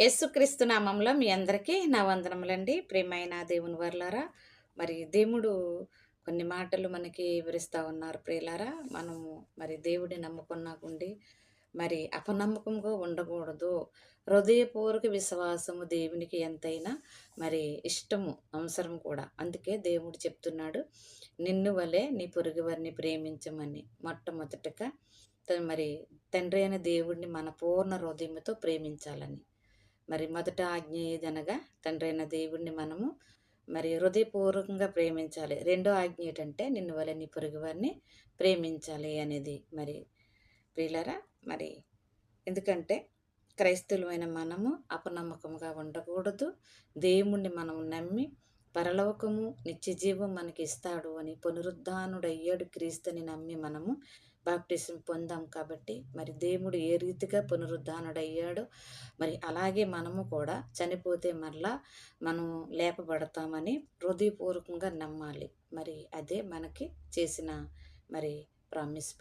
యేసుక్రీస్తు నామంలో మీ అందరికీ నా వందనములండి. ప్రియమైన దేవుని వర్లారా, మరి దేవుడు కొన్ని మాటలు మనకి వివరిస్తా ఉన్నారు ప్రియులారా. మనము మరి దేవుడిని నమ్ముకున్నాకుండి మరి అపనమ్మకంగా ఉండకూడదు. హృదయపూర్వక విశ్వాసము దేవునికి ఎంతైనా మరి ఇష్టము, అవసరం కూడా. అందుకే దేవుడు చెప్తున్నాడు, నిన్ను వలె నీ పొరుగువారిని ప్రేమించమని. మొట్టమొదటగా మరి తండ్రి అయిన దేవుడిని మన పూర్ణ హృదయముతో ప్రేమించాలని. మరి మొదట ఆజ్ఞ ఏదనగా తండ్రైన దేవుడిని మనము మరి హృదయపూర్వకంగా ప్రేమించాలి. రెండో ఆజ్ఞ ఏంటంటే నిన్ను వలె నీ పొరుగువారిని ప్రేమించాలి అనేది. మరి ప్రియులారా, మరి ఎందుకంటే క్రైస్తవులమైన మనము అపనమ్మకంగా ఉండకూడదు. దేవుణ్ణి మనం నమ్మి పరలోకము నిత్యజీవం మనకి ఇస్తాడు అని, పునరుద్ధానుడయ్యాడు క్రీస్తుని నమ్మి మనము బాప్టిజం పొందాం కాబట్టి మరి దేవుడు ఏ రీతిగా పునరుద్ధానుడయ్యాడో మరి అలాగే మనము కూడా చనిపోతే మరలా మనం లేపబడతామని హృదయపూర్వకంగా నమ్మాలి. మరి అదే మనకి చేసిన మరి ప్రామిస్.